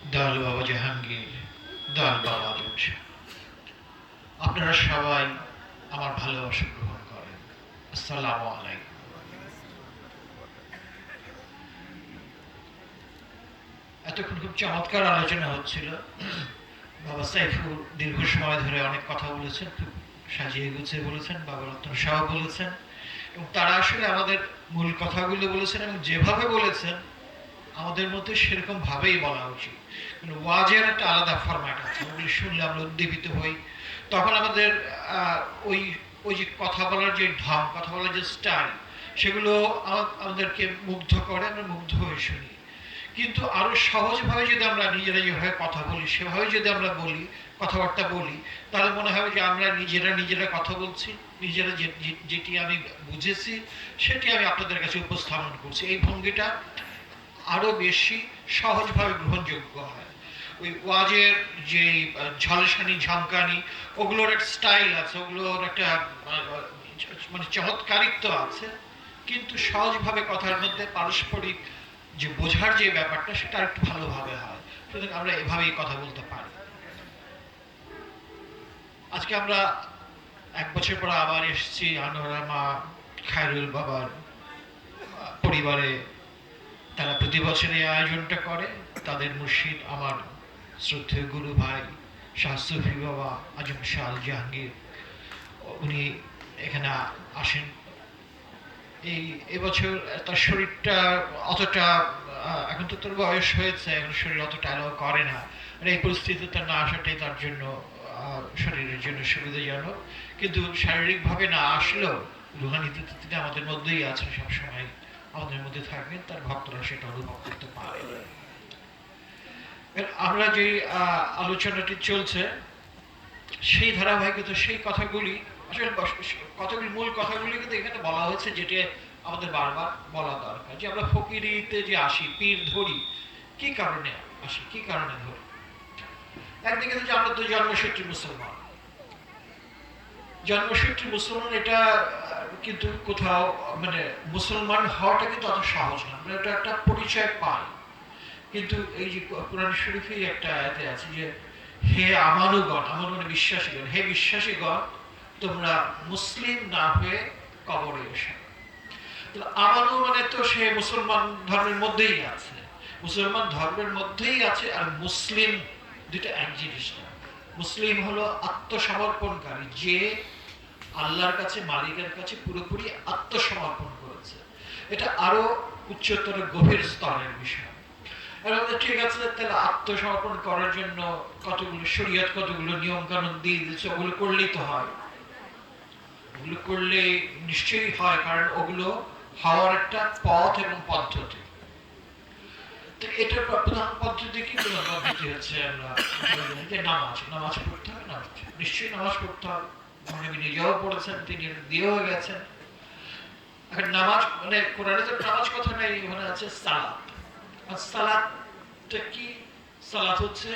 দাল বাবা জাহাঙ্গীর, দাল বাবা আজম শাহ, আপনারা সবাই আমার ভালোবাসা গ্রহণ করেন। আসসালামু আলাইকুম। এতক্ষণ খুব চমৎকার আলোচনা হচ্ছিল। বাবা সাইফুর দীর্ঘ সময় ধরে অনেক কথা বলেছেন, খুব সাজিয়ে গুছিয়ে বলেছেন। বাবা রত্ন শাহ বলেছেন, এবং তারা আসলে আমাদের মূল কথাগুলো বলেছেন, এবং যেভাবে বলেছেন আমাদের মধ্যে সেরকম ভাবেই বলা উচিত। মানে ওয়াজের একটা আলাদা ফরম্যাট আছে, ওগুলি শুনলে আমরা উদ্দীপিত হই। তখন আমাদের ওই ওই যে কথা বলার যে ঢং, কথা বলার যে স্টাইল, সেগুলো আমাদেরকে মুগ্ধ করে, আমরা মুগ্ধ হয়ে শুনি। কিন্তু আরো সহজভাবে যদি আমরা নিজেরা যেভাবে কথা বলি, সেভাবে যদি আমরা বলি, কথাবার্তা বলি, তাহলে মনে হবে যে আমরা নিজেরা কথা বলছি, নিজেরা যেটি আমি বুঝেছি সেটি আমি আপনাদের কাছে উপস্থাপন করছি। এই ভঙ্গিটা আরো বেশি সহজভাবে গ্রহণযোগ্য হয়। ওই ওয়াজের যে ঝলসানি ঝামকানি, ওগুলোর একটা স্টাইল আছে, ওগুলোর একটা মানে চমৎকারিত্ব আছে, কিন্তু সহজভাবে কথার মধ্যে পারস্পরিক যে বোঝার যে ব্যাপারটা, সেটা একটু ভালোভাবে হয়। সুতরাং আমরা এভাবেই কথা বলতে পারি। আজকে আমরা 1 বছর পর আবার এসেছি আনোয়ারা মা খায়রুল বাবার পরিবারে। তারা প্রতি বছর এই আয়োজনটা করে। তাদের মুর্শিদ আমার শ্রদ্ধেয় গুরু ভাই শাহ সুফি বাবা আজম শাহ আল জাহাঙ্গীর, উনি এখানে আসেন। এবছর তার শরীরটা অতটা, এখন তো তোর বয়স হয়েছে, এখন শরীর অতটা অ্যালাউ করে না। আর এই পরিস্থিতিতে না আসাটাই তার জন্য শরীরের জন্য সুবিধাজনক। কিন্তু শারীরিকভাবে না আসলেও রুহানিতে তিনি আমাদের মধ্যেই আছেন, সবসময় আমাদের মধ্যে থাকবেন, তার ভক্তরা সেটা অনুভব করতে পারে। আমরা যে আলোচনাটি চলছে, সেই ধারাবাহিকতা, সেই কথাগুলি আসলে কতগুলি মূল কথাগুলি কিন্তু এখানে বলা হয়েছে, যেটি আমাদের বারবার বলা দরকার। যে আমরা ফকিরিতে যে আসি, পীর ধরি, কি কারণে আসি, কি কারণে ধরি? একদিকে যে আমরা তো জন্মসূত্রে মুসলমান, জন্মসূত্রে মুসলমান, এটা কিন্তু কোথাও মানে মুসলমান হওয়াটা কিন্তু অত সহজ না। আমরা এটা একটা পরিচয় পাই, কিন্তু এই যে কোরআন শরীফেই একটা আয়াতে আছে যে হে আমানুগণ, আমার মানে বিশ্বাসীগণ, হে বিশ্বাসীগণ, তোমরা মুসলিম না হয়ে কবরে এসো। আমানু মানে তো সে মুসলমান ধর্মের মধ্যেই আছে, মুসলমান ধর্মের মধ্যেই আছে। আর মুসলিম দুইটা এক জিনিস না। মুসলিম হলো আত্মসমর্পণকারী, যে আল্লাহর কাছে, মালিকের কাছে পুরোপুরি আত্মসমর্পণ করেছে। এটা আরো উচ্চতর গভীর স্তরের বিষয়। ঠিক আছে, তাহলে আত্মসমর্পণ করার জন্য কতগুলো শরীয়ত, কতগুলো নিয়ম কানুন দিয়ে দিচ্ছে, ওগুলো করলেই তো হয়। ওগুলো করলে নিশ্চয়ই হয়, কারণ ওগুলো হওয়ার একটা পথ এবং পদ্ধতি। তো এটার প্রধান পদ্ধতি কি? প্রধান পদ্ধতি হচ্ছে আমরা যে নামাজ, নামাজ পড়তে হবে। নামাজ নিশ্চয়ই নামাজ পড়তে হবে, মহানবী নিজেও পড়েছেন, তিনি দিয়েও গেছেন। এখন নামাজ মানে কোরআনে তো নামাজ কথা নেই, ওখানে আছে সালাত। আর সালাতটা কি? সালাত হচ্ছে,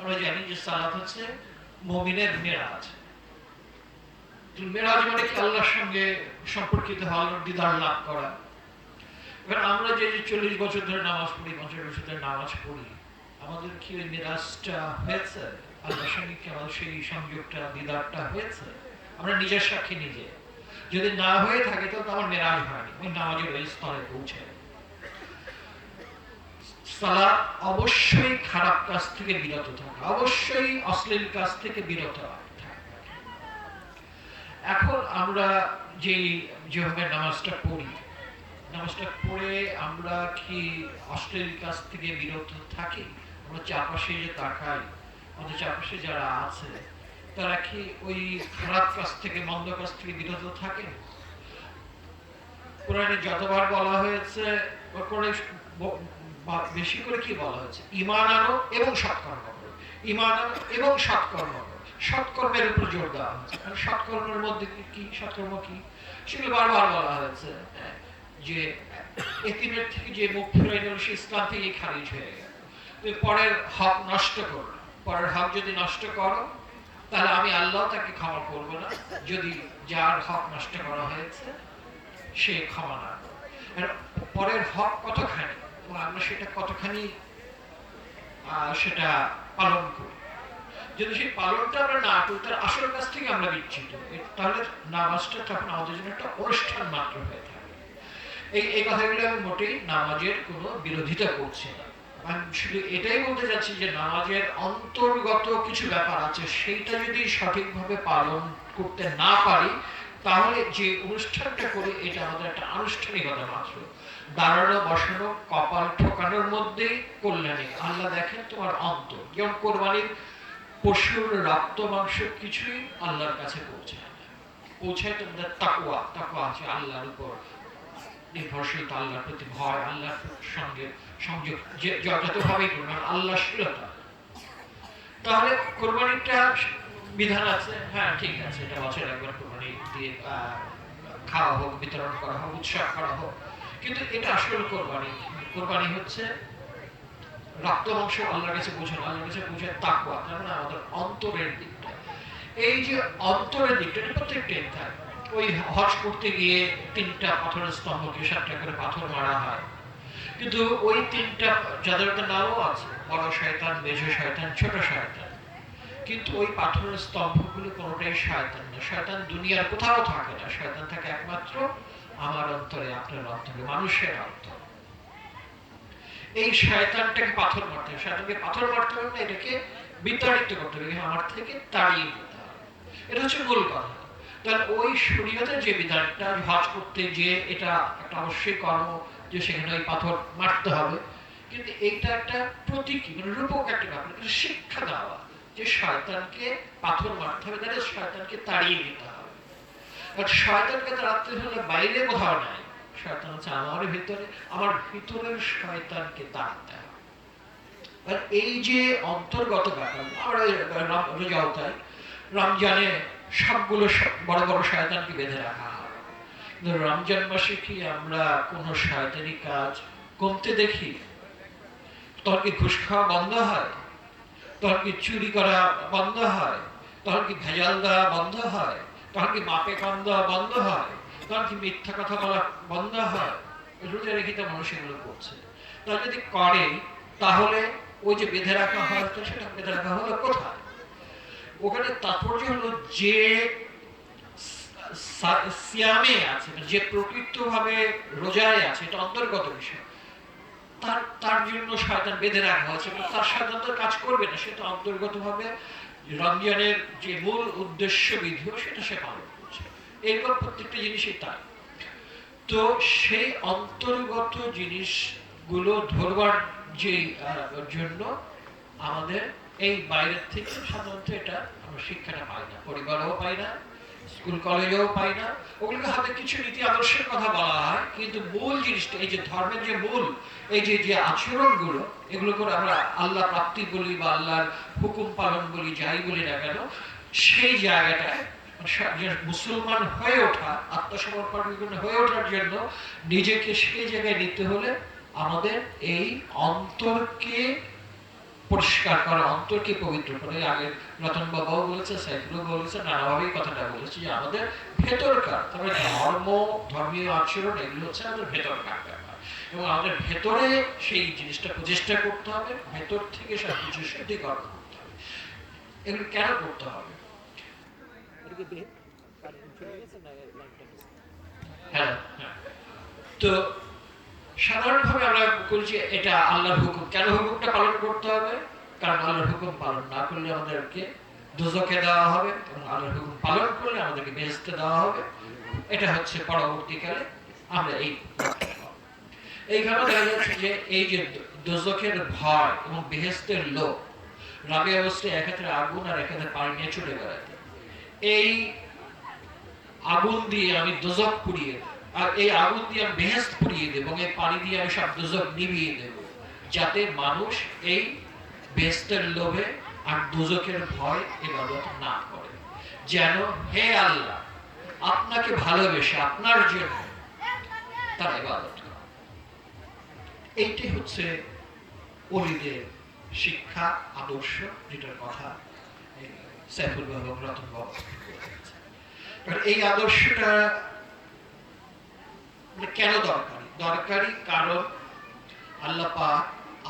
আমরা জানি যে সালাত হচ্ছে মুমিনের মেরাজ। মেরাজ মানে কি? আল্লাহর সঙ্গে সম্পর্কিত হওয়া, দিদার লাভ করা। এবার আমরা যে 40 বছর ধরে নামাজ পড়ি, 50 বছর ধরে নামাজ পড়ি, আমাদের কি ওই মেরাজটা হয়েছে? আল্লাহর সঙ্গে কি আমাদের সেই সংযোগটা, দিদারটা হয়েছে? আমরা নিজের সাক্ষী নিজে। যদি না হয়ে থাকে তাহলে আমার মেরাজ হয়নি, ওই নামাজের ওই স্তরে পৌঁছে। সালাত অবশ্যই খারাপ কাজ থেকে বিরত থাকা, অবশ্যই অশ্লীল কাজ থেকে বিরত থাকা। এখন আমরা যেভাবে নামাজটা পড়ি, নামাজটা পড়ে আমরা কি অশ্লীল কাজ থেকে বিরত থাকি? আমরা চারপাশে যে তাকাই, আমাদের চারপাশে যারা আছে, তারা কি ওই খারাপ কাজ থেকে, মন্দ কাজ থেকে বিরত থাকে? কোরআনে যতবার বলা হয়েছে, বেশি করে কি বলা হয়েছে? ঈমান আনো এবং সৎকর্ম করো, ঈমান আনো এবং সৎকর্ম করো। সৎকর্মের উপর জোর দেওয়া হয়েছে। কারণ সৎকর্মের মধ্যে কি, সৎকর্ম কি, সেগুলো বারবার বলা হয়েছে। যে এতিমের থেকে যে মুখ ফিরে গেল, সে ইসলাম থেকে খারিজ হয়ে গেল। তুমি পরের হক নষ্ট করো, পরের হক যদি নষ্ট করো, তাহলে আমি আল্লাহ তাকে ক্ষমা করবো না, যদি যার হক নষ্ট করা হয়েছে সে ক্ষমা না করে। পরের হক কতখানি, এবং আমরা সেটা কতখানি সেটা পালন করি। যদি সেই পালনটা আমরা না করি, তার আসল কাছ থেকে আমরা বিচ্ছিন্ন, তাহলে নামাজটা তখন আমাদের জন্য একটা অনুষ্ঠান মাত্র হয়ে থাকে। এই কথাগুলো আমি মোটেই নামাজের কোনো বিরোধিতা করছি না, আমি শুধু এটাই বলতে চাচ্ছি যে নামাজের অন্তর্গত কিছু ব্যাপার আছে, সেইটা যদি সঠিকভাবে পালন করতে না পারি, তাহলে যে অনুষ্ঠানটা করি এটা আমাদের একটা আনুষ্ঠানিকতা মাত্র। দাঁড়ানো বসানো কপাল ঠোকানোর মধ্যেই কল্যাণী। আল্লাহ দেখেন তোমার অন্তর। যেমন কোরবানির পশুর রক্ত মাংস কিছুই আল্লাহর কাছে পৌঁছায় না, পৌঁছায় তোমাদের তাকওয়া। তাকওয়া আছে আল্লাহর উপর নির্ভরশীলতা, আল্লাহর প্রতি ভয়, আল্লাহর সঙ্গে সংযোগ যে যতভাবেই করবেন আল্লাহশীলতা। তাহলে কোরবানিটা বিধান আছে, হ্যাঁ ঠিক আছে, এটা বছর একবার কোরবানি দিয়ে খাওয়া হোক, বিতরণ করা হোক, উৎসব করা হোক, কিন্তু এটা আসল কোরবানি। কোরবানি হচ্ছে রক্ত মাংস আল্লাহর কাছে পৌঁছানো, আল্লাহর কাছে পৌঁছায় তাকওয়া, তার মানে আমাদের অন্তরের দিকটা। এই যে অন্তরের দিকটা এটা প্রত্যেকটাই থাকে। ওই হজ করতে গিয়ে 3টা পাথরের স্তম্ভকে 7টা করে পাথর মারা হয়, কিন্তু ওই 3টা যাদের নামও আছে, বড় শয়তান, মেঝো শয়তান, ছোট শয়তান, কিন্তু ওই পাথরের স্তম্ভগুলো কোনোটাই শয়তান না। শয়তান দুনিয়ার কোথাও থাকে না, শয়তান থাকে একমাত্র আমার অন্তরে, আপনার অন্তরে, মানুষের অন্তরে। এই শয়তানটাকে পাথর মারতে হবে, শয়তানকে পাথর মারতে হবে না, এটাকে বিতাড়িত করতে হবে, আমার থেকে তাড়িয়ে দিতে হবে। এটা হচ্ছে মূল কথা। তাহলে ওই শরীয়তের যে বিধানটা, হজ করতে যে এটা একটা অবশ্যই কর্ম যে সেখানে ওই পাথর মারতে হবে, কিন্তু এইটা একটা প্রতীকী মানে রূপক একটা ব্যাপার, একটা শিক্ষা দেওয়া যে শয়তানকে পাথর মারতে হবে, তাহলে শয়তানকে তাড়িয়ে দিতে হবে। আর শয়তানকে তাড়াতে হলে বাইরে কোথাও নাই, শয়তান হচ্ছে আমার ভিতরে, আমার ভিতরের শয়তানকে তাড়াতে হবে। আর এই যে অন্তর্গত ব্যাপার, আমরা রোজাও তাই, রমজানে সবগুলো বড় বড় শয়তানকে বেঁধে রাখা হয়, কিন্তু রমজান মাসে কি আমরা কোন শয়তানি কাজ কমতে দেখি? তখন কি ঘুষ খাওয়া বন্ধ হয়? তখন কি চুরি করা বন্ধ হয়? তখন কি ভেজাল দেওয়া বন্ধ হয়? তখন কি মাপে কম দেওয়া বন্ধ হয়? তখন কি মিথ্যা কথা বলা বন্ধ হয়? রোজা রেখে তো মানুষ এগুলো করছে। তাহলে যদি করে, তাহলে ওই যে বেঁধে রাখা হয়, সেটা বেঁধে রাখা হলো কোথায়? ওখানে তাৎপর্য হলো যে সিয়ামে আছে, যে প্রকৃতভাবে রোজায় আছে, এটা অন্তর্গত বিষয়, তার তার জন্য শয়তান বেঁধে রাখা হয়েছে, তার শয়তান তো কাজ করবে না, সে তো অন্তর্গতভাবে রমজানের যে মূল উদ্দেশ্য বিধিও সেটা সে পালন করছে। এরকম প্রত্যেকটা জিনিসই তাই। তো সেই অন্তর্গত জিনিসগুলো ধরবার যে জন্য আমাদের এই বাইরের থেকে সাধারণত এটা আমরা শিক্ষাটা পাই না, পরিবারেও পাই না, স্কুল কলেজেও পাই না। ওগুলোকে হাতে কিছু নীতি আদর্শের কথা বলা হয়, কিন্তু মূল জিনিসটা এই যে ধর্মের যে মূল এই যে যে আচরণগুলো, এগুলো করে আমরা আল্লাহ প্রাপ্তি বলি বা আল্লাহর হুকুম পালন বলি, যাই বলি না কেন, সেই জায়গাটায় মুসলমান হয়ে ওঠা, আত্মসমর্পণ হয়ে ওঠার জন্য নিজেকে সেই জায়গায় নিতে হলে আমাদের এই অন্তরকে পরিষ্কার করা, অন্তরকে পবিত্র করা। আগের রতন বাবাও বলেছে, সাইফুলও বলেছে, নানাভাবেই কথাটা বলেছে যে আমাদের ভেতরকার, তবে ধর্মীয় আচরণ এগুলো হচ্ছে আমাদের ভেতরকার ব্যাপার, এবং আমাদের ভেতরে সেই জিনিসটা প্রচেষ্টা করতে হবে, ভেতর থেকে সবকিছু শুদ্ধিকরণ করতে হবে। এগুলো কেন করতে হবে? হ্যাঁ, তো সাধারণভাবে আমরা বলছি এটা আল্লাহর হুকুম। কেন হুকুমটা পালন করতে হবে? কারণ আল্লাহর হুকুম পালন না করলে আমাদেরকে দোজখে দেওয়া হবে, এবং আল্লাহর হুকুম পালন করলে আমাদেরকে বেহেশতে দেওয়া হবে। এটা হচ্ছে পরবর্তীকালে আমরা এইখানে দেখা যাচ্ছে যে এই যে দোজখের ভয় এবং বেহেশতের লোভ, রাবিয়া বসরি এক হাতে আগুন আর এক হাতে পানি নিয়ে ছুটে বেড়াতে, এই আগুন দিয়ে আমি দোজখ পুড়িয়ে, আর এই আগুন দিয়ে আমি বেহেশত পুড়িয়ে দেব, এবং এই পানি দিয়ে আমি সব দোজখ নিভিয়ে দেব, যাতে মানুষ এই বেহেশতের লোভে আর দোজখের ভয় ইবাদত না করে, যেন হে আল্লাহ আপনাকে ভালোবেসে আপনার জন্য তার ইবাদত করে। এইটাই হচ্ছে ওলিদের শিক্ষা, আদর্শ, যেটার কথা সাইফুল বাবা, রতন বাবা। এই আদর্শটা কেন দরকারি? দরকারি কারণ আল্লাহ পাক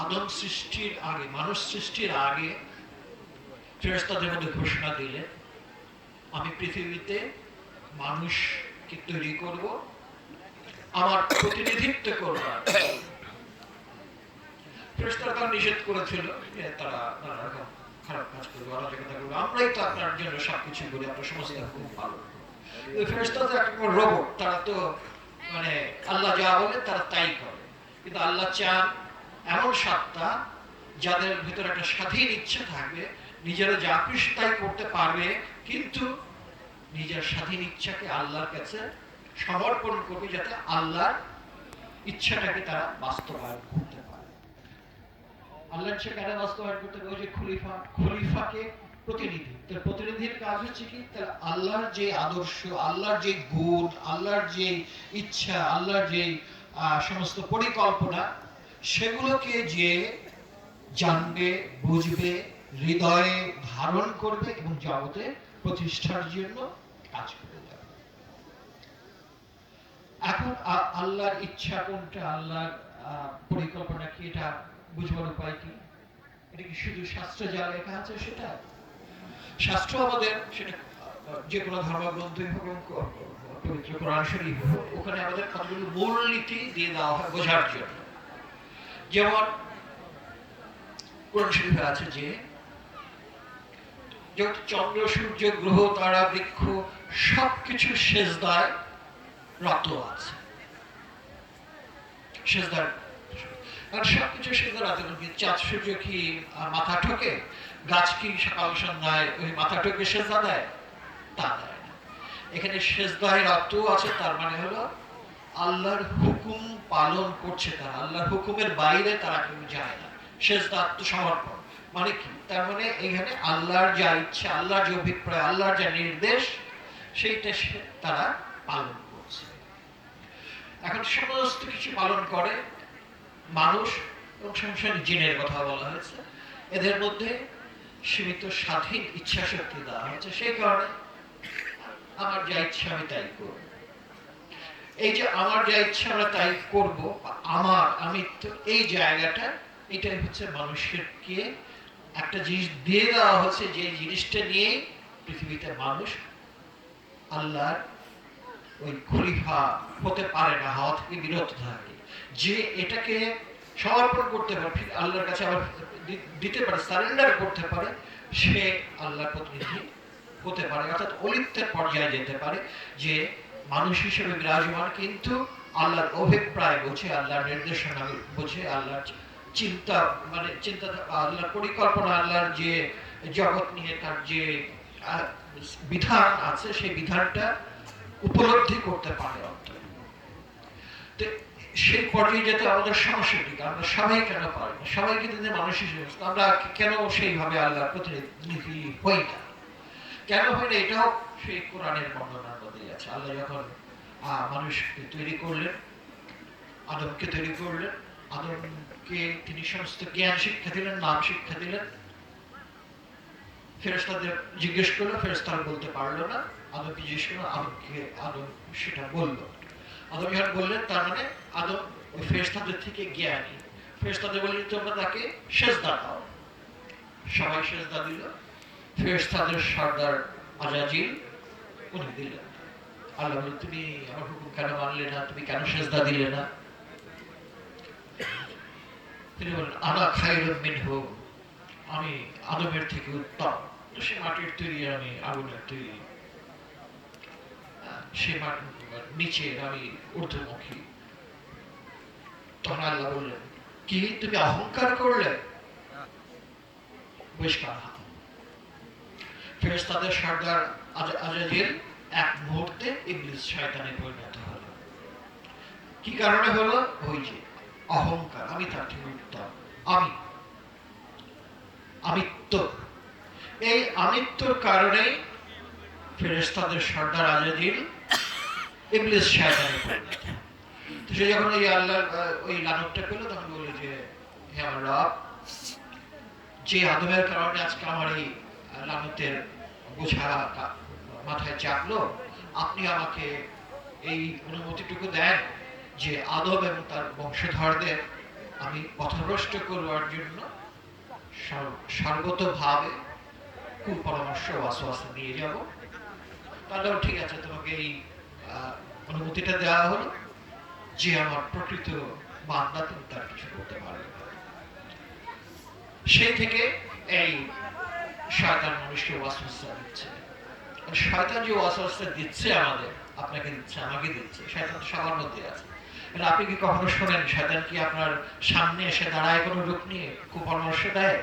আদম সৃষ্টির আগে, মানুষ সৃষ্টির আগে ফেরেশতাদের মধ্যে ঘোষণা দিলেন, আমি পৃথিবীতে মানুষকে তৈরি করব, আমার প্রতিনিধিত্ব করব। ফেরেশতারা তারা নিষেধ করেছিল যে তারা নানা রকম খারাপ কাজ করবে, অরাজকতা করবে, আমরাই তো আপনার জন্য সবকিছু করি, আপনার সমস্ত হুকুম পালন করি। ফেরেশতারা তো একটা রোবট, তারা তো মানে আল্লাহ যা বলে তারা তাই করে। কিন্তু আল্লাহ চান এমন সত্তা যাদের ভিতরে একটা স্বাধীন ইচ্ছা থাকবে, নিজেরা যা খুশি তাই করতে পারবে, কিন্তু নিজের স্বাধীন ইচ্ছাকে আল্লাহর কাছে সমর্পণ করবে, যাতে আল্লাহর ইচ্ছাটাকে তারা বাস্তবায়ন করতে পারে। আল্লাহর ইচ্ছা কারা বাস্তবায়ন করতে পারে? যে খলিফাকে প্রতিনিধি, তার প্রতিনিধির কাজ হচ্ছে কি, তার আল্লাহর যে আদর্শ, আল্লাহর যে গুণ, আল্লাহর যে ইচ্ছা, আল্লাহর যে সমস্ত পরিকল্পনা, সেগুলোকে যে জানবে, বুঝবে, হৃদয়ে ধারণ করবে এবং জগতে প্রতিষ্ঠার জন্য কাজ করে যাবে। এখন আল্লাহর ইচ্ছা কোনটা, আল্লাহর পরিকল্পনা কি, এটা বুঝবার উপায় কি? এটা কি শুধু শাস্ত্রে যা লেখা আছে সেটা? শাস্ত্র আমাদের, সেটা যে কোনো ধর্মগ্রন্থই হোক, পবিত্র কোরআন শরীফ হোক, ওখানে আমাদের কতগুলো মূলনীতি দিয়ে দেওয়া হয় বোঝার জন্য। যেমন কোরআন শরীফে আছে যে চন্দ্র, সূর্য, গ্রহ, তারা, বৃক্ষ সবকিছু সেজদায় রত আছে। সেজদার আর সবকিছু সেজদার রত। চাঁদ সূর্য কি মাথা ঠোকে? গাছ কি সকাল সন্ধ্যায় ওই মাথা ঠোকে সেজদা দেয়? তা দেয় না। এখানে সেজদায় রত আছে, তার মানে হলো আল্লাহর হুকুম পালন করছে তারা, আল্লাহর হুকুমের বাইরে তারা কেউ যায় না। সেজদা আত্মসমর্পণ মানে কি? তার মানে এখানে আল্লাহর যা ইচ্ছা, আল্লাহর যে অভিপ্রায়, আল্লাহর যা নির্দেশ, সেইটা তারা পালন করছে। এখন সমস্ত কিছু পালন করে মানুষ এবং সংসারে জিনের কথা বলা হয়েছে, এদের মধ্যে সীমিত স্বাধীন ইচ্ছা শক্তি দেওয়া হয়েছে। সেই কারণে আমার যা ইচ্ছা আমি তাই করব। এই যে আমার যা ইচ্ছা আমরা তাই করব, আমার আমিত্ব, এই জায়গাটা, এটাই হচ্ছে মানুষকে একটা জিনিস দিয়ে দেওয়া হচ্ছে, যে জিনিসটা নিয়ে পৃথিবীতে মানুষ আল্লাহর ওই খলিফা হতে পারে না, হওয়া থেকে বিরত থাকে। যে এটাকে সমর্পণ করতে পারে, আল্লাহর কাছে আবার দিতে পারে, সারেন্ডার করতে পারে, সে আল্লাহর প্রতিনিধি হতে পারে, অর্থাৎ অলিপ্তের পর্যায়ে যেতে পারে, যে মানুষ হিসেবে বিরাজমান, কিন্তু আল্লাহর অভিপ্রায় বোঝে, আল্লাহর নির্দেশনা বোঝে, আল্লাহর চিন্তা মানে চিন্তা, আল্লাহর পরিকল্পনা, আল্লাহর যে জগৎ নিয়ে তার যে বিধান আছে, সেই বিধানটা উপলব্ধি করতে পারে। তো সেই পর্যায়ে যেতে আমাদের সমস্যা কি? আমরা সবাই কেন পারি না? সবাই কিন্তু মানুষ হিসেবে আমরা কেন সেইভাবে আল্লাহর প্রতিনিধি হই না? কেন হয় না? এটাও সেই কোরআনের বর্ণনার মধ্যে আছে। আল্লাহ যখন মানুষকে তৈরি করলেন, আদমকে তৈরি করলেন, আদমকে তিনি সমস্ত জ্ঞান শিক্ষা দিলেন, নাম শিক্ষা দিলেন। ফেরেশতাদের জিজ্ঞেস করলো, ফেরেশতারা বলতে পারলো না। আদমকে জিজ্ঞেস করলো, আদম সেটা বললো। আদম যখন বললেন, তার মানে আদম ওই ফেরেশতাদের থেকে জ্ঞানী। ফেরেশতাদের বললেন, তোমরা তাকে সেজদা দাও। সবাই সেজদা দিল। ফেরেশতাদের সর্দার আজাজিল উনি দিলেন। আল্লাহ বললেন, তুমি আমার হুকুম কেন মানলে না? তুমি কেন সেজদা দিলে না? তিনি বললেন, আনা খায়রুম মিনহু, আমি আদমের থেকে উত্তম। তো সে মাটির তৈরি, আমি আগুনের তৈরি। সে নিচে, আমি ঊর্ধ্বমুখী। তখন আল্লাহ বললেন, কি তুমি অহংকার করলে? বহিষ্কার হও। ফেরেশতাদের সর্দার আজাজিল এক মুহূর্তে ইবলিস শয়তানে পরিণত হলো। কি কারণে হলো? ওই যে অহংকার, আমি তার থেকে উত্তম, আমিত্ব। এই আমিত্বর কারণে ফেরেশতাদের সর্দার আজাজিল ইবলিস শয়তানে পরিণত। তো সে যখন ওই আল্লাহর ওই লানতটা পেল, তখন বলল যে, হে আমার রব, যে আদমের কারণে আজকে আমার এই লানতের বোঝা মাথায় চাপলো, আপনি আমাকে এই অনুমতিটুকু দেন যে আদম এবং তার বংশধরদের আমি পথভ্রষ্ট করবার জন্য সর্বতভাবে কুপরামর্শ ওয়াসওয়াসা নিয়ে যাব। তাহলেও ঠিক আছে, তোমাকে এই অনুমতিটা দেওয়া হলো যে আমার প্রকৃত বান্দা, তুমি তার কিছু করতে পারবে। সেই থেকে এই শয়তান মানুষকে ওয়াসওয়াসা দিচ্ছে। শয়তান যে ওয়াসওয়াসা দিচ্ছে আমাদের, আপনাকে দিচ্ছে, আমাকে দিচ্ছে, শয়তান তো সবার মধ্যে আছে। আপনি কি কখনো শোনেন শয়তান কি আপনার সামনে এসে দাঁড়ায় কোনো রূপ নিয়ে কুপরামর্শ দেয়,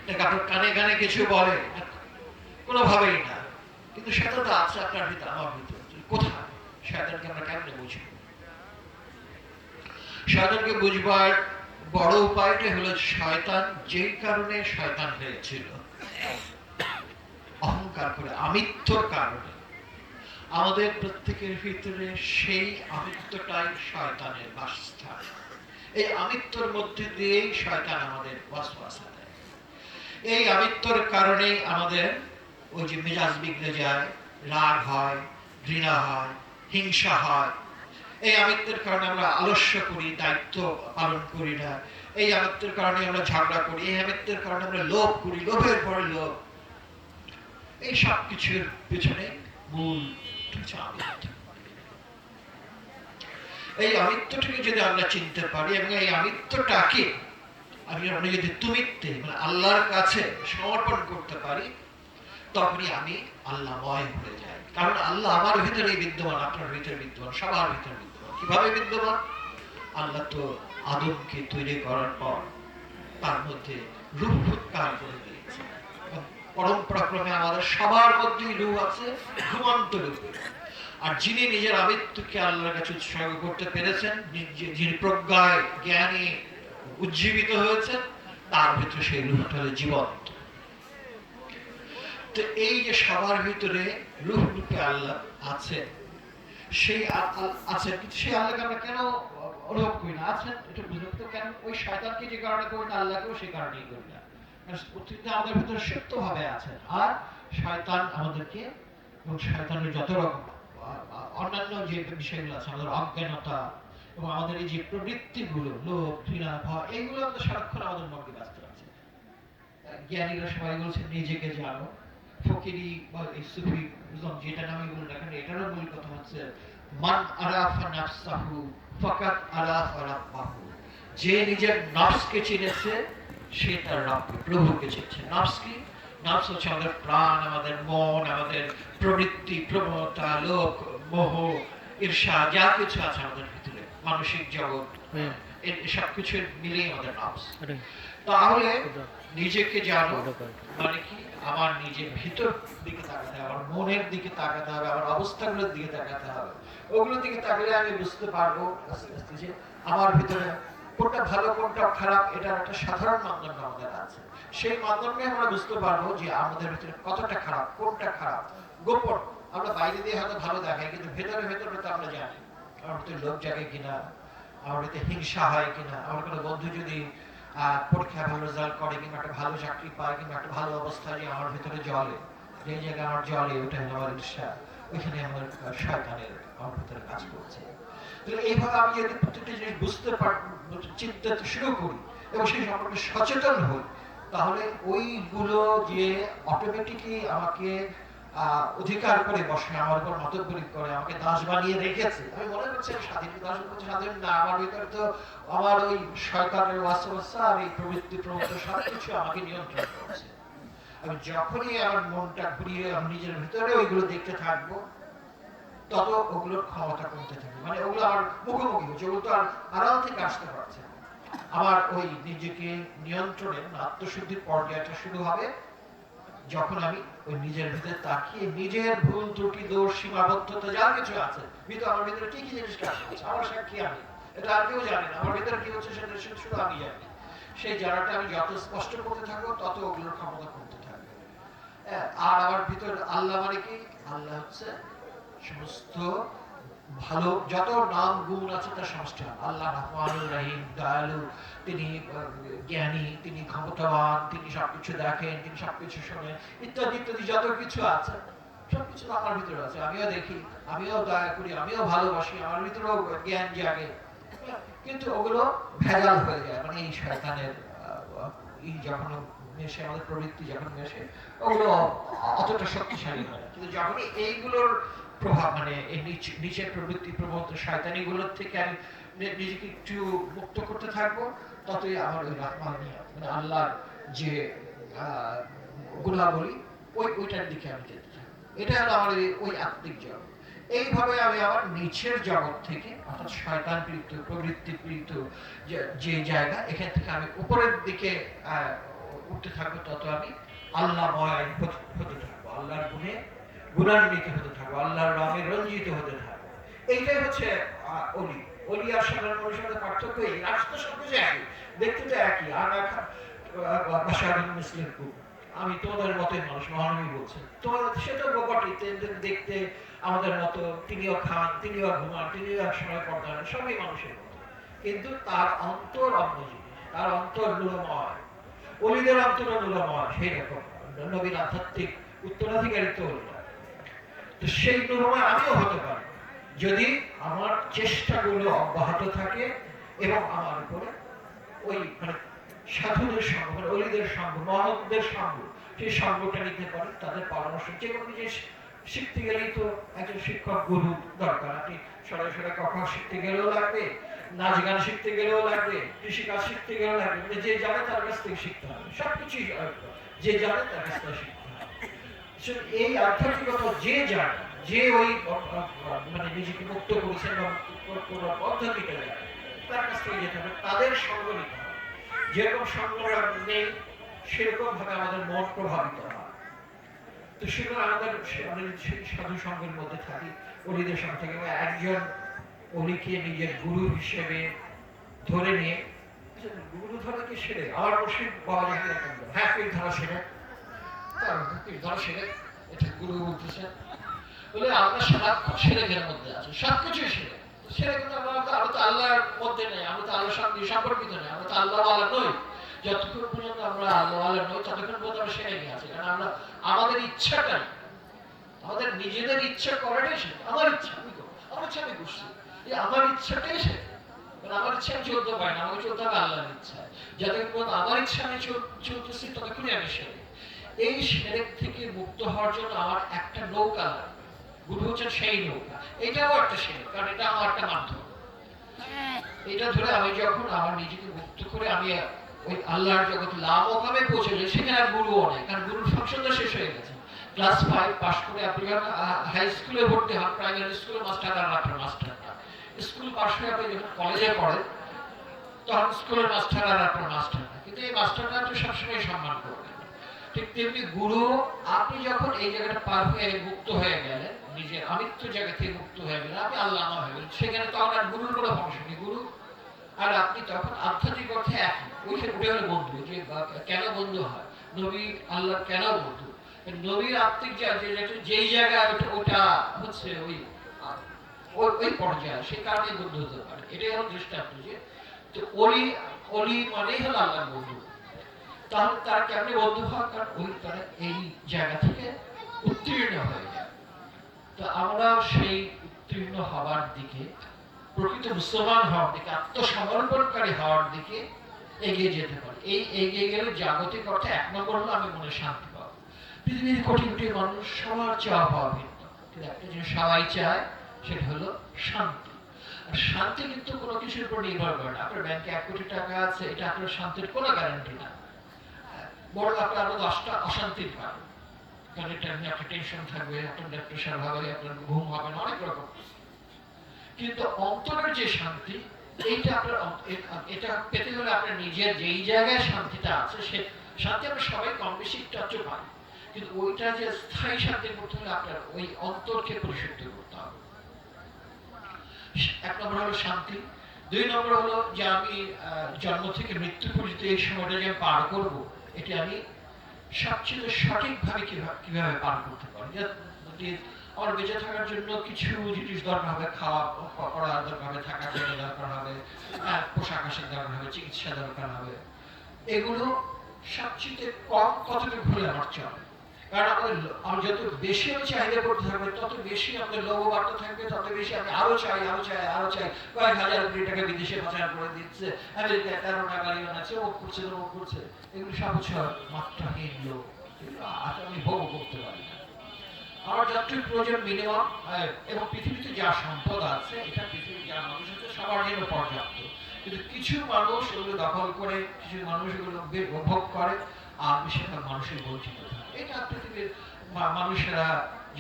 নাকি আপনার কানে কানে কিছু বলে? কোনোভাবেই না। কিন্তু শয়তান তো আছে আপনার ভিতরে, আমার ভিতরে। কোথায় শয়তানকে আমরা কেমনে বুঝবো? শয়তানকে বুঝবার বড় উপায়টা হলো শয়তান যেই কারণে শয়তান হয়েছিল, অহংকার করে, আমিত্বর কারণে। আমাদের প্রত্যেকের ভিতরে সেই আমিত্বটাই শয়তানের বাসস্থান। এই আমিত্বর মধ্যে দিয়েই শয়তান আমাদের ওয়াসওয়াসা দেয়। এই আমিত্বর কারণেই আমাদের ওই যে মেজাজ বিগড়ে যায়, রাগ হয়, ঘৃণা হয়, হিংসা হয়। এই আমিত্বের কারণে আমরা আলস্য করি, দায়িত্ব পালন করি না। এই আমিত্বের কারণে আমরা ঝগড়া করি। এই আমিত্বের কারণে আমরা লোভ করি, লোভের পরে লোভ। এই সব কিছুর পিছনে মূল আমিত্ব। এই আমিত্বটাকে যদি আমরা চিনতে পারি এবং এই আমিত্বটাকে আমরা যদি তুমিত্বে মানে আল্লাহর কাছে সমর্পণ করতে পারি, তখনই আমি আল্লাহময় হয়ে যাই। কারণ আল্লাহ আমার ভিতরে বিদ্যমান, আপনার ভিতরে বিদ্যমান, সবার ভিতরে বিদ্যমান। কিভাবে বিদ্যমান? আল্লাহ তো আদমকে তৈরি করার পর তার মধ্যে রূহ উৎকার করে দিয়েছে। পরম্পরাক্রমে আমাদের সবার মধ্যেই রূহ আছে, ঘুমন্ত রূপে। আর যিনি নিজের আমিত্বকে আল্লাহর কাছে উৎসর্গ করতে পেরেছেন, যিনি প্রজ্ঞায় জ্ঞানে উজ্জীবিত হয়েছেন, তার ভিতরে সেই রূহটা জীবন্ত। তো এই যে সবার ভিতরে রূহ রূপে আল্লাহ আছে, সেই আছে, কিন্তু সেই আল্লাহকে আমরা কেন অনুভব করি না? আছেন, এটা বুঝতে কেন? ওই শয়তানকে যে কারণে করি না, আল্লাহকেও সেই কারণেই করি না। প্রত্যেকটা আমাদের ভিতরে সত্যভাবে আছেন। আর শয়তান আমাদেরকে, এবং শয়তানের যত রকম অন্যান্য যে বিষয়গুলো আছে, আমাদের অজ্ঞানতা এবং আমাদের এই যে প্রবৃত্তিগুলো, লোভ, ঘৃণা, ভয়, এইগুলো আমাদের সারাক্ষণ আমাদের মধ্যে ব্যস্ত আছে। জ্ঞানীরা সবাই বলছেন নিজেকে জানো। ফকিরি বা সুফি যেটা নামে বলে রাখেন, এটারও মূল কথা হচ্ছে মান আরাফা নাফসাহু ফাকাত আরাফা রাব্বাহু। যে নিজের নফসকে চিনেছে সে তার রবকে, প্রভুকে চিনেছে। নফস কি? নফস হচ্ছে আমাদের প্রাণ, আমাদের মন, আমাদের প্রবৃত্তি, প্রবণতা, লোভ, মোহ, ঈর্ষা, যা কিছু আছে আমাদের ভিতরে, মানসিক জগৎ, সব কিছু মিলিয়ে আমাদের নফস। তাহলে নিজেকে জানো মানে কি? আমার নিজের ভিতর দিকে তাকাতে হবে, আমার মনের দিকে তাকাতে হবে, আমার অবস্থাগুলোর দিকে তাকাতে হবে। ওগুলোর দিকে তাকালে আমি বুঝতে পারবো আস্তে আস্তে যে আমার ভিতরে কোনটা ভালো কোনটা খারাপ, এটার একটা সাধারণ মানদণ্ড আমাদের আছে। সেই মানদণ্ডে আমরা বুঝতে পারবো যে আমাদের ভিতরে কতটা খারাপ, কোনটা খারাপ। গোপন আমরা বাইরে দিয়ে হয়তো ভালো দেখাই, কিন্তু ভেতরে ভেতরে তো আমরা জানি আমার ভিতরে লোভ জাগে কিনা, আমার ভিতরে হিংসা হয় কিনা, আমার কোনো বন্ধু যদি পরীক্ষায় ভালো রেজাল্ট করে, কিংবা একটা ভালো চাকরি পায়, কিংবা একটা ভালো অবস্থায় আমার ভিতরে জলে, যে জায়গায় আমার জলে, ওটা হলো আমার ঈর্ষা। ওইখানে আমার শয়তানের আমার ভিতরে কাজ করছে। এইভাবে আমি যদি প্রত্যেকটা জিনিস বুঝতে চিন্তা শুরু করি এবং সেই সম্পর্কে সচেতন হই, তাহলে ওইগুলো যে অটোমেটিকলি আমাকে অধিকার করে বসে, আমার উপর মতব্বরি করে, আমাকে দাস বানিয়ে রেখেছে। আমি মনে করছি আমি স্বাধীন, দাস বলছি স্বাধীন না। আমার ভিতরে তো আমার ওই শয়তানের ওয়াসওয়াসা আর এই প্রবৃত্তি, প্রবণতা সবকিছু আমাকে নিয়ন্ত্রণ করছে। আমি যখনই আমার মনটা ঘুরিয়ে আমি নিজের ভিতরে ওইগুলো দেখতে থাকবো, তত ওগুলোর ক্ষমতা কমতে থাকবে। মানে ওগুলো আমার মুখোমুখি হচ্ছে, ওগুলো তো আর আড়াল থেকে আসতে পারছে না। আমার ওই নিজেকে নিয়ন্ত্রণের আত্মশুদ্ধির পর্যায়টা শুরু হবে যখন আমি ওই নিজের ভিতরে তাকিয়ে নিজের ভুল ত্রুটি, দোষ, সীমাবদ্ধতা যা কিছু আছে, আমার ভিতরে কি কি জিনিস কাজ করছে, আমার সাক্ষী আমি, এটা আর কেউ জানে না। আমার ভিতরে কি হচ্ছে সেটা শুধু আমি জানি। সেই জানাটা আমি যত স্পষ্ট করতে থাকবো, তত ওগুলোর ক্ষমতা কমতে থাকবে। আর আমার ভিতরে আল্লাহ মানে কি? আল্লাহ হচ্ছে সমস্ত ভালো যত নাম গুণ আছে তার সমষ্টি। আল্লাহ রহমানুর রহিম, দয়ালু, তিনি জ্ঞানী, তিনি ক্ষমতাবান, তিনি সবকিছু দেখেন, তিনি সবকিছু শোনেন, ইত্যাদি ইত্যাদি যত কিছু আছে সবকিছু আমার ভিতরে আছে। আমিও দেখি, আমিও দয়া করি, আমিও ভালোবাসি, আমার ভিতরেও জ্ঞান জাগে। কিন্তু ওগুলো ভেজাল হয়ে যায়, মানে এই শয়তানের যখন মেশে, আমাদের প্রবৃত্তি যখন মেশে, ওগুলো অতটা শক্তিশালী হয়। কিন্তু যখনই এইগুলোর প্রভাব, মানে এই নিচের প্রবৃত্তি প্রবৃত্ত শয়তানিগুলোর থেকে আমি নিজেকে একটু মুক্ত করতে থাকবো, ততই আমার ওই রহমানিয়া, মানে আল্লাহর যে গুণাবলী, ওইটার দিকে আমি যেতে থাকবো। এটা হলো আমার ওই আত্মিক জগৎ। এইভাবে আমি আমার নিচের জগৎ থেকে, অর্থাৎ শয়তান পীড়িত, প্রবৃত্তি পীড়িত যে জায়গা, এখান থেকে আমি উপরের দিকে উঠতে থাকবো, তত আমি আল্লাহময় হতে থাকবো, আল্লাহর গুণে গুণান্বিত হতে থাকবো, আল্লাহর রঙে রঞ্জিত হতে থাকবো। এইটাই হচ্ছে অলি। অলি আর সাধারণ মানুষের মধ্যে পার্থক্য এই, রাস্তা সবকিছু একই, দেখতে তো একই। আর মুসলিম, আমি তোমাদের মতের মানুষ, মহানবী বলছেন, তোমার সেটা বটে, দেখতে আমাদের মতো, তিনিও খান, তিনিও ঘুমান, তিনিও এক সময় পর্দা, সবই মানুষের মতো, কিন্তু তার অন্তর অন্য জিনিস, তার অন্তর নুরময়। অলিদের অন্তর নুরময়, সেই রকম নবীর আধ্যাত্মিক উত্তরাধিকারিত্ব ওলিরা। তো সেই নুরময় আমিও হতে পারি, যদি আমার চেষ্টাগুলো অব্যাহত থাকে এবং আমার উপরে ওই মানে সাধুদের সঙ্গ, মানে অলিদের সঙ্গ, মহৎদের সঙ্গ, সেই সঙ্গটা নিতে পারি, তাদের পরামর্শ। যে কোনো জিনিস শিখতে গেলেই তো একজন শিক্ষক, গুরু দরকার। আপনি সরাসরি কখন শিখতে গেলেও লাগবে, নাচ গান শিখতে গেলেও লাগবে, কৃষিকাজ শিখতে গেলেও লাগবে, মানে যে জানে তার কাছ থেকে শিখতে হবে, সবকিছুই যে জানে তার কাছ থেকে শিখতে হবে। এই আধ্যাত্মিকতা যে জানে, যে ওই মানে নিজেকে মুক্ত করেছেন বা পদ্ধতিটা জানে, তার কাছ থেকে যেতে হবে, তাদের সঙ্গ নিতে হবে। যেরকম সঙ্গ নেই, সেরকম ভাবে আমাদের মন প্রভাবিত হয়। তো সেগুলো আমাদের সাধু সঙ্গের মধ্যে থাকি, অলিদের সঙ্গে থাকি, একজন অলিকে নিজের গুরু হিসেবে ধরে নিয়ে, গুরু ধরা কি সেরে আমার মুর্শিদ বাবা যাকে হ্যাঁ পীর ধরা সেরে, তার পীর ধরা সেরে, এটা গুরু বলতেছেন বলে আমরা সারাক্ষণ সেরেকের মধ্যে আছি, সবকিছুই সেরে। সেরে কিন্তু আমরা তো আল্লাহর মধ্যে নেই, আমরা তো আল্লাহর সঙ্গে সম্পর্কিত নেই, আমরা তো আল্লাহওয়ালা নই। যতক্ষণ পর্যন্ত আমরা আল্লাহওয়ালা নই, ততক্ষণ পর্যন্ত আমরা সেরে নিয়ে আছি, কারণ আমরা আমাদের ইচ্ছাটাই, আমাদের নিজেদের ইচ্ছা করাটাই সেরে। আমার ইচ্ছা আমি করবো, আমার ইচ্ছা আমি করছি, এই আমার ইচ্ছাটাই সেরে। আমার ইচ্ছা আমি চলতে পারি না, আমাকে চলতে হবে আল্লাহর ইচ্ছায়। যতক্ষণ পর্যন্ত আমার ইচ্ছা আমি চলতেছি, ততক্ষণই আমি সেরে। এই সেরেক থেকে মুক্ত হওয়ার জন্য আমার একটা নৌকা লাগবে, গুরু হচ্ছেন সেই নৌকা। এটাও একটা সেরেক, কারণ এটা আমার একটা মাধ্যম। এটা ধরে আমি যখন আমার নিজেকে মুক্ত করে আমি ওই আল্লাহর জগতে লাভভাবে পৌঁছে যাই, সেখানে আর গুরুও নেই, কারণ গুরুর ফাংশনটা শেষ হয়ে গেছে। ক্লাস 5 পাস করে আপনি যখন হাই স্কুলে ভর্তি হন, প্রাইমারি স্কুলে মাস্টার আর আপনার মাস্টার না, স্কুল পাস হয়ে আপনি যখন কলেজে পড়েন, তখন স্কুলের মাস্টার আর আপনার মাস্টার না, কিন্তু এই মাস্টারটা আপনি সবসময় সম্মান করবেন। ঠিক তেমনি গুরু, আপনি যখন এই জায়গাটা পার হয়ে মুক্ত হয়ে গেলেন, নিজের আমিত্ব জায়গা থেকে মুক্ত হয়ে গেলেন, আপনি আল্লাহ হয়ে গেলেন, সেখানে তখন আর গুরুর কোনো ফাংশন নেই। গুরু আর আপনি তখন আধ্যাত্মিক অর্থে একই। ওইখানে উঠে গেলে বন্ধু, যে কেন বন্ধু হয়, নবী আল্লাহ কেন বন্ধু, নবীর আত্মিক যেই জায়গায় ওটা হচ্ছে ওই ওই পর্যায়ে, সেই কারণে বন্ধু হতে পারে। এটাই হলো দৃষ্টান্ত, যে তো অলি মানেই হলো আল্লাহর বন্ধু। তাহলে তার কেমনি বন্ধু হয়, কারণ ওই তারা এই জায়গা থেকে উত্তীর্ণ হয়ে যায়। তো আমরা সেই উত্তীর্ণ হওয়ার দিকে, প্রকৃত মুসলমান হওয়ার দিকে, আত্মসমর্পণকারী হওয়ার দিকে এগিয়ে যেতে পারি। এই এগিয়ে গেলে জাগতিক অর্থে 1 নম্বর হলো আমি মনে শান্তি পাবো। পৃথিবীর কোটি কোটি মানুষ সবার চাওয়া পাওয়া ভিন্ন, কিন্তু একটা জিনিস সবাই চায়, সেটা হলো শান্তি। আর শান্তি কিন্তু কোনো কিছুর উপর নির্ভর করে না। আপনার ব্যাংকে 1 কোটি টাকা আছে, এটা আপনার শান্তির কোনো গ্যারান্টি না, বড় আপনার আরো 10টা অশান্তির পাবেন, কারণ এটা নিয়ে আপনার টেনশন থাকবে, আপনার ডিপ্রেশন হবে, আপনার ঘুম হবে না, অনেক রকম। কিন্তু অন্তরের যে শান্তি, এইটা আপনার এটা পেতে হলে আপনার নিজের যেই জায়গায় শান্তিটা আছে, সে শান্তি আমরা সবাই কম বেশি একটু পাই, কিন্তু ওইটা যে স্থায়ী শান্তি করতে হলে আপনার ওই অন্তরকে পরিশুদ্ধ করতে হবে। 1 নম্বর হলো শান্তি। 2 নম্বর হলো যে আমি জন্ম থেকে মৃত্যু পর্যন্ত এই সময়টা যে পার করব, এটা আমি সবচেয়ে সঠিকভাবে কিভাবে পার করতে পারি। আমার বেঁচে থাকার জন্য কিছু জিনিস দরকার হবে, খাওয়া পড়া দরকার হবে, থাকার জন্য দরকার হবে, পোশাক আশাক দরকার হবে, চিকিৎসা দরকার হবে। এগুলো সবচেয়ে কম কতটুকু হলে আমার চলে, কারণ আমি যত বেশি আমি চাহিদা করতে থাকবে, তত বেশি আমাদের লোভ বাড়তে থাকবে, তত বেশি আমি আরো চাই, আরো চাই, আরো চাই। কয়েক হাজার কোটি টাকা বিদেশে পাচার করে দিচ্ছে, আমেরিকায় 13টা গাড়ি বানাচ্ছে, ও করছে, ও করছে। এগুলো সব হচ্ছে মাত্রাহীন লোক, আমি ভোগ করতে পারি না। আমার যতটুকু প্রয়োজন মিনিমাম, এবং পৃথিবীতে যা সম্পদ আছে, এটা পৃথিবীর যা মানুষ আছে সবার জন্য পর্যাপ্ত। কিন্তু কিছু মানুষ এগুলো দখল করে, কিছু মানুষ এগুলো উপভোগ করে, আর বেশিরভাগ মানুষের বঞ্চিত থাকে। এটা পৃথিবীর মানুষেরা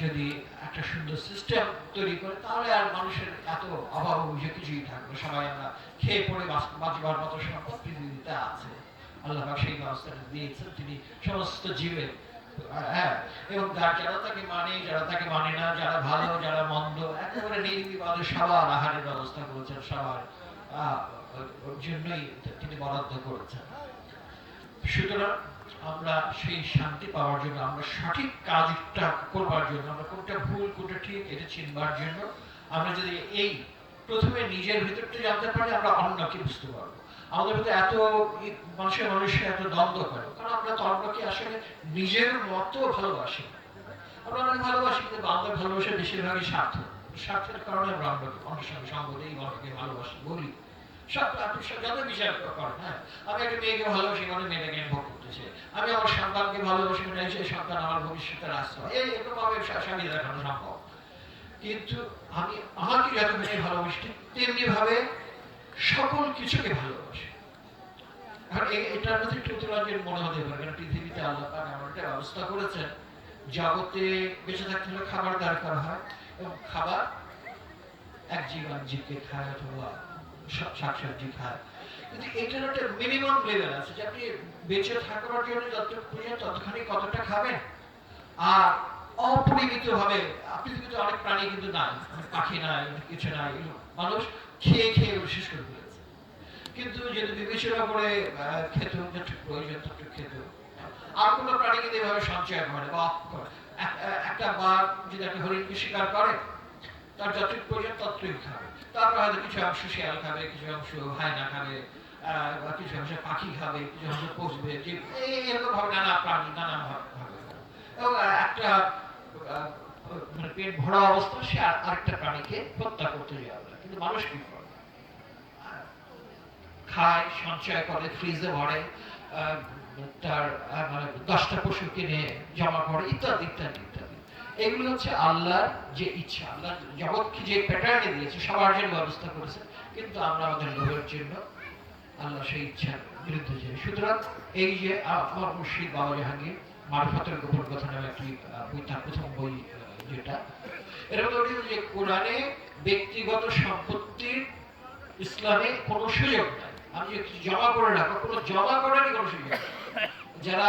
যদি একটা সুন্দর সিস্টেম তৈরি করে, তাহলে আর মানুষের এত অভাব অভিযোগ কিছুই থাকবে। সবাই আমরা খেয়ে পড়ে বাঁচবার মতো সম্পদ পৃথিবীতে আছে। আল্লাহ সেই ব্যবস্থাটা দিয়েছেন, তিনি সমস্ত জীবের, হ্যাঁ, এবং যারা তাকে মানে, যারা তাকে মানে না, যারা ভালো, যারা মন্দ, একেবারে নির্বিবাদে সবার আহারের ব্যবস্থা করেছেন, সবার জন্যই তিনি বরাদ্দ করেছেন। সুতরাং আমরা সেই শান্তি পাওয়ার জন্য, আমরা সঠিক কাজটা করবার জন্য, আমরা কোনটা ভুল কোনটা ঠিক এটা চিনবার জন্য, আমরা যদি এই প্রথমে নিজের ভিতরটা জানতে পারি, আমরা অন্যকে বুঝতে পারবো। আমাদের ভিতরে এত মানুষের এত দ্বন্দ্ব করে, কারণ আমরা তো অন্যকে আসলে নিজের মতো ভালোবাসি। আমরা অনেক ভালোবাসি, কিন্তু আমাদের ভালোবাসা বেশিরভাগই স্বার্থের কারণে আমরা অন্যের সঙ্গে সঙ্গ দিই, অন্যকে ভালোবাসি বলি। সব আপনি যত বিচার করেন, হ্যাঁ, আমি একটা মেয়েকে ভালোবাসি মানে মেয়েটাকে ভোগ করতেছে, আমি আমার সন্তানকে ভালোবাসি মানে সেই সন্তান আমার ভবিষ্যতের আশ্রয়, এরকম ভাবে স্বামী দেখানো সম্ভব। কিন্তু আমি আমাকে যত মেয়ে ভালোবাসি, তেমনি ভাবে সকল কিছুকে ভালোবাসি। এটার মধ্যে একটু অতিরঞ্জন মনে হতে পারে, কারণ পৃথিবীতে আল্লাহ পাক এমন একটা ব্যবস্থা করেছেন, জগতে বেঁচে থাকতে হলে খাবার দরকার হয়, এবং খাবার এক জীব এক জীবকে খায়, অথবা শাকসবজি খায়। কিন্তু এটার একটা মিনিমাম লেভেল আছে, যে আপনি বেঁচে থাকার জন্য যতটুকু প্রয়োজন ততখানি কতটা খাবেন। আর অপরিমিত ভাবে, পৃথিবীতে অনেক প্রাণী কিন্তু নাই, পাখি নাই, কিছু নাই, মানুষ খেয়ে খেয়ে শেষ করে ফেলেছে। কিন্তু যদি বিবেচনা করে খেত, যতটুকু প্রয়োজন ততটুকু খেত, আর কোনো প্রাণী কিন্তু এভাবে সঞ্চয় করে বা করে। একটা বাঘ যদি একটা হরিণকে শিকার করে, তার যতটুকু প্রয়োজন ততটুকুই খাবে, তারপর হয়তো কিছু অংশ শিয়াল খাবে, কিছু অংশ হায়না খাবে, কিছু অংশ পাখি খাবে, কিছু অংশ পচবে, এরকম ভাবে নানা প্রাণী নানা ভাবে। এবং একটা মানে পেট ভরা অবস্থা, সে আরেকটা প্রাণীকে হত্যা করতে যাবে। কিন্তু মানুষ কি করে? খায়, সঞ্চয় করে, ফ্রিজে ভরে, তার মানে 10টা পশু কিনে জমা করে, ইত্যাদি ইত্যাদি ইত্যাদি। এগুলো হচ্ছে আল্লাহর যে ইচ্ছা, আল্লাহ জগৎকে যে প্যাটার্নে দিয়েছে সবার জন্য ব্যবস্থা করেছে, কিন্তু আমরা আমাদের লোভের জন্য আল্লাহ সেই ইচ্ছার বিরুদ্ধে যাই। সুতরাং এই যে আমার মুর্শিদ বাবা জাহাঙ্গীর মারফতের গোপন কথা নামে একটি বই, তার প্রথম বই যেটা, এর মধ্যে যে কোরআনে ব্যক্তিগত সম্পত্তির ইসলামে কোনো সুযোগ নাই। আমি যে জমা করে রাখবো, কোনো জমা করারই কোনো সুযোগ নেই। যারা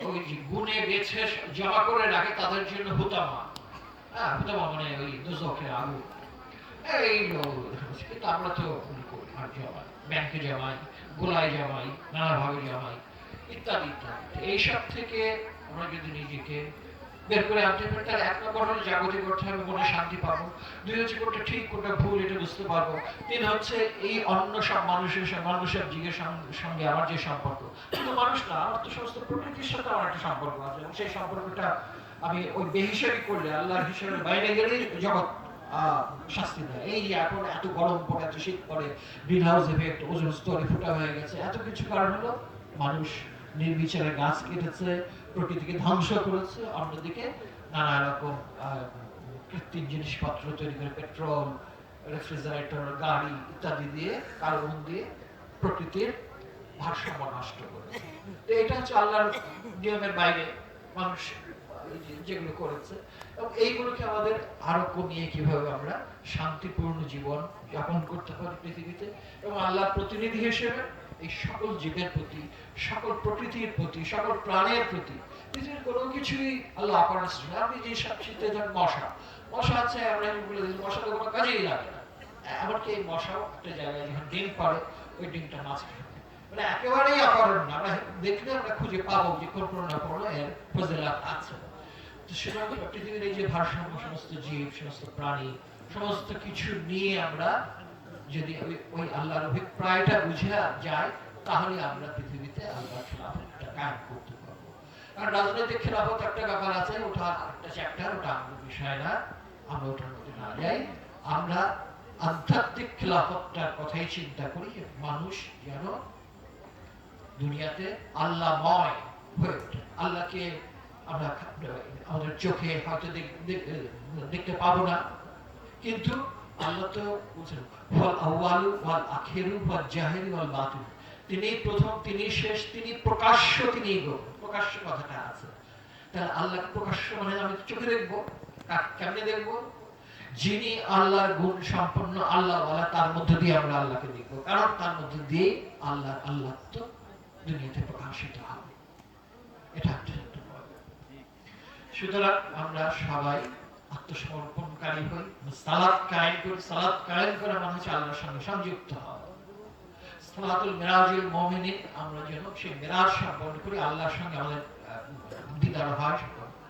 ওই গুণে বেছে জমা করে রাখে তাদের জন্য হুতামা, হ্যাঁ, হুতামা মানে ওই দোজখের আগুন। এই কিন্তু আমরা তো আর জমাই, ব্যাংকে জমাই, গোলায় জমাই, নানাভাবে জমাই, ইত্যাদি ইত্যাদি। এইসব থেকে আমরা যদি নিজেকে বের করে আনতে পারি, তার 1 নম্বর হলো জাগতিক অর্থে আমি মনে শান্তি পাবো, 2 হচ্ছে কোনটা ঠিক কোনটা ভুল এটা বুঝতে পারবো, 3 হচ্ছে এই অন্য সব মানুষের জীবের সঙ্গে আমার যে সম্পর্ক, শুধু মানুষ না, আমার তো সমস্ত প্রকৃতির সাথে আমার একটা সম্পর্ক আছে, এবং সেই সম্পর্কটা আমি ওই বেহিসাবি করলে, আল্লাহর হিসেবে বাইরে গেলেই জগৎ শাস্তি দেয়। এই যে এখন এত গরম পড়ে, এত শীত পড়ে, গ্রিন হাউস এফেক্ট, ওজোন স্তরে ফুটা হয়ে গেছে, এত কিছু কারণ হলো মানুষ নির্বিচারে গাছ কেটেছে, প্রকৃতিকে ধ্বংস করেছে, অন্যদিকে নানা রকম কৃত্রিম জিনিসপত্র তৈরি করে, পেট্রোল, রেফ্রিজারেটর, গাড়ি ইত্যাদি দিয়ে, কার্বন দিয়ে প্রকৃতির ভারসাম্য নষ্ট করেছে। তো এটা হচ্ছে আল্লাহর নিয়মের বাইরে মানুষ যেগুলো করেছে, এবং এইগুলোকে আমাদের আরো কমিয়ে কিভাবে আমরা শান্তিপূর্ণ জীবন যাপন করতে পারি পৃথিবীতে, এবং আল্লাহর প্রতিনিধি হিসেবে এই সকল জীবের প্রতি, সকল প্রকৃতির প্রতি, সকল প্রাণের প্রতি, পৃথিবীর কোনো কিছুই আল্লাহ অপরাধ সৃষ্টি। আপনি যে শীতে ধরেন মশা আছে, আমরা বলে দিই মশা তো কোনো কাজেই লাগে না, এমনকি এই মশাও একটা জায়গায় যখন ডিম পারে, ওই ডিমটা মাছ খাবে, মানে একেবারেই অকারণ না, আমরা দেখলে আমরা খুঁজে পাবো যে কোনো না কোনো এর ফজিলত আছে। তো সেটা পৃথিবীর এই যে ভারসাম্য, সমস্ত জীব, সমস্ত প্রাণী, সমস্ত কিছু নিয়ে আমরা যদি ওই আল্লাহর অভিপ্রায়টা বুঝে যায়, তাহলে আমরা পৃথিবীতে আল্লাহর খেলাফতটা কায়েম করতে পারবো। কারণ রাজনৈতিক খেলাফত একটা ব্যাপার আছে, ওটা একটা চ্যাপ্টার, ওটা আমাদের বিষয় না, আমরা ওটার মধ্যে না যাই। আমরা আধ্যাত্মিক খেলাফতটার কথাই চিন্তা করি, মানুষ যেন দুনিয়াতে আল্লাহময় হয়ে ওঠে। আল্লাহকে আমরা আমাদের চোখে হয়তো দেখতে পাবো না, কিন্তু আল্লাহ তো বলছেন ওয়াল আউয়ালু ওয়াল আখিরু ওয়াল জাহিরু ওয়াল বাতিন, তিনি প্রথম, তিনি শেষ, তিনি প্রকাশ্য, তিনি গোপন। প্রকাশ্য কথাটা আছে, তাহলে আল্লাহকে প্রকাশ্য মানে আমি চোখে দেখবো, কেমনে দেখবো? যিনি আল্লাহর গুণ সম্পন্ন, আল্লাহ ওয়ালা, তার মধ্যে দিয়ে আমরা আল্লাহকে দেখবো, কারণ তার মধ্যে দিয়ে আল্লাহ তো দুনিয়াতে প্রকাশিত হবে। এটা একটা সত্য। সুতরাং আমরা সবাই আত্মসমর্পণকারী হই, সালাত কায়েম করি। সালাত কায়েম করা মানে হচ্ছে আল্লাহর সঙ্গে সংযুক্ত হওয়া। সালাতুল মিরাজুল মুমিনিন, আমরা যেন সেই মিরাজ সম্পন্ন করি, আল্লাহর সঙ্গে আমাদের দিদার হয়।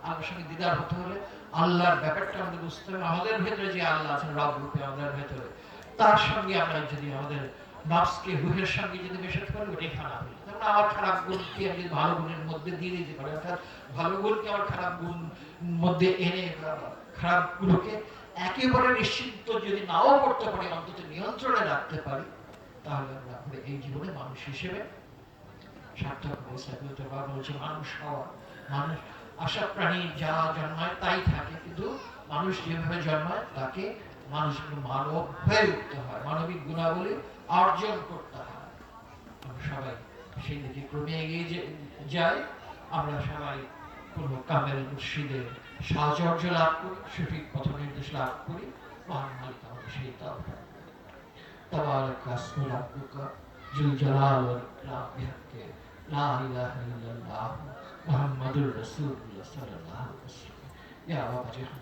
আল্লাহর সঙ্গে দিদার হতে হলে আল্লাহর ব্যাপারটা আমাদের বুঝতে হবে। আমাদের ভেতরে যে আল্লাহ আছেন রব রূপে আমাদের ভেতরে, তার সঙ্গে আমরা যদি আমাদের নফসকে রুহের সঙ্গে যদি মেশাতে পারি, ওটাই খারাপ হয়ে যায়। যেমন আমার খারাপ গুণকে আমি যদি ভালো গুণের মধ্যে দিয়ে দিতে পারি, অর্থাৎ ভালো গুণকে আমার খারাপ গুণ মধ্যে এনে খারাপ গুলোকে একেবারে নিশ্চিন্ত যদি নাও করতে পারি, অন্তত নিয়ন্ত্রণে রাখতে পারি, তাহলে আমরা এই জীবনে মানুষ হিসেবে সার্থক অবস্থায় হতে পারবো। হচ্ছে মানুষ হওয়া। মানুষ আশা প্রাণী যা জন্মায় তাই থাকে, কিন্তু মানুষ যেভাবে জন্মায় তাকে মানুষ মানব হয়ে উঠতে হয়, মানবিক গুণাবলী অর্জন করতে হয়। আমরা সবাই সেই দিকে ক্রমে এগিয়ে যাই। আমরা সবাই কোনো কামেল মুর্শিদের সাহচর্য লাভ করি, সঠিক পথ নির্দেশ লাভ করি। মহান মালিক আমাদের সেই তাওফিক। তাবারাক আসমু রাব্বুকা যুল জালাল ওয়াল ইকরাম বিহাক্কি লা ইলাহা ইল্লাল্লাহ মুহাম্মাদুর রাসূলুল্লাহ সাল্লাল্লাহু আলাইহি ওয়াসাল্লাম। ইয়া রাব্বানা